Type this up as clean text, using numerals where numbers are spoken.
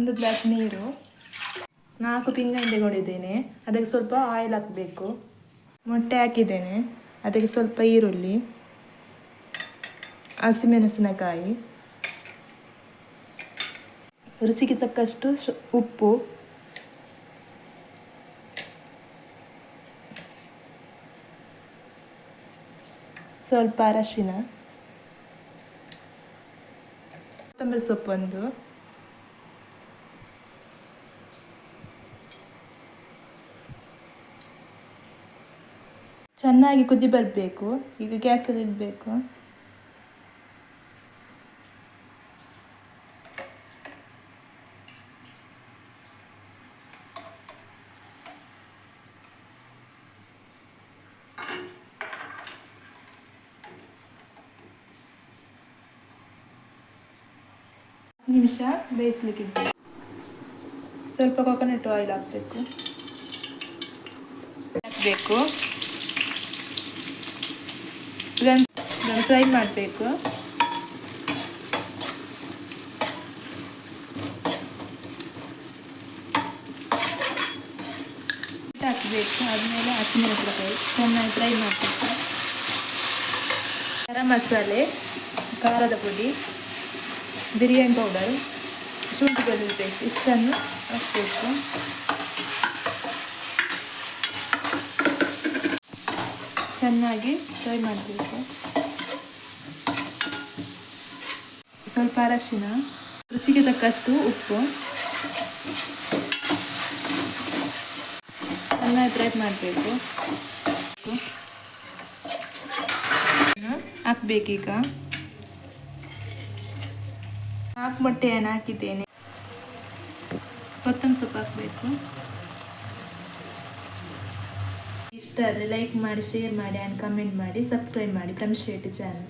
ಒಂದು ಗ್ಲಾಸ್ ನೀರು, 4 ಪಿಂಗಾಣಿ ತಗೊಂಡಿದ್ದೇನೆ, ಅದಕ್ಕೆ ಸ್ವಲ್ಪ ಆಯಿಲ್ ಹಾಕಬೇಕು. ಮೊಟ್ಟೆ ಹಾಕಿದ್ದೇನೆ, ಅದಕ್ಕೆ ಸ್ವಲ್ಪ ಈರುಳ್ಳಿ, ಹಸಿಮೆಣಸಿನಕಾಯಿ, ರುಚಿಗೆ ತಕ್ಕಷ್ಟು ಉಪ್ಪು, ಸ್ವಲ್ಪ ಅರಶಿನ, ಕೊತ್ತಂಬರಿ ಸೊಪ್ಪೊಂದು, ಚೆನ್ನಾಗಿ ಕುದಿ ಬರಬೇಕು. ಈಗ ಗ್ಯಾಸಲ್ಲಿ ಇಡಬೇಕು. ನಿಮಿಷ ಬೇಯಿಸ್ಲಿಕ್ಕಿದ್ದು. ಸ್ವಲ್ಪ ಕೊಕೊನಟ್ ಆಯಿಲ್ ಹಾಕಬೇಕು. ಇದನ್ನು ಫ್ರೈ ಮಾಡಬೇಕು. ಹಾಕಬೇಕು. ಆದಮೇಲೆ ಹಸಿಮೆಣಸಿನಕಾಯಿ ಚೆನ್ನಾಗಿ ಫ್ರೈ ಮಾಡಬೇಕು. ಗರಂ ಮಸಾಲೆ, ಖಾರದ ಪುಡಿ, ಬಿರಿಯಾನಿ ಪೌಡರ್, ಶುಂಠಿ ಬೆಳ್ಳುಳ್ಳಿ ಪೇಸ್ಟ್ ಇಷ್ಟನ್ನು ಹಾಕಬೇಕು. ಚೆನ್ನಾಗಿ ಫ್ರೈ ಮಾಡಬೇಕು. ಸ್ವಲ್ಪ ಅರಶಿನ, ರುಚಿಗೆ ತಕ್ಕಷ್ಟು ಉಪ್ಪು, ಚೆನ್ನಾಗಿ ಫ್ರೈ ಮಾಡಬೇಕು. ಹಾಕಬೇಕೀಗ. 4 ಮೊಟ್ಟೆಯನ್ನು ಹಾಕಿದ್ದೇನೆ. ಕೊತ್ತಂಬರಿ ಸೊಪ್ಪು ಹಾಕಬೇಕು. ಇಷ್ಟ ಆದರೆ ಲೈಕ್ ಮಾಡಿ, ಶೇರ್ ಮಾಡಿ ಆ್ಯಂಡ್ ಕಮೆಂಟ್ ಮಾಡಿ, ಸಬ್ಸ್ಕ್ರೈಬ್ ಮಾಡಿ ಪ್ರಮಿಸ್ ಶೆಟ್ಟಿ ಚಾನಲ್.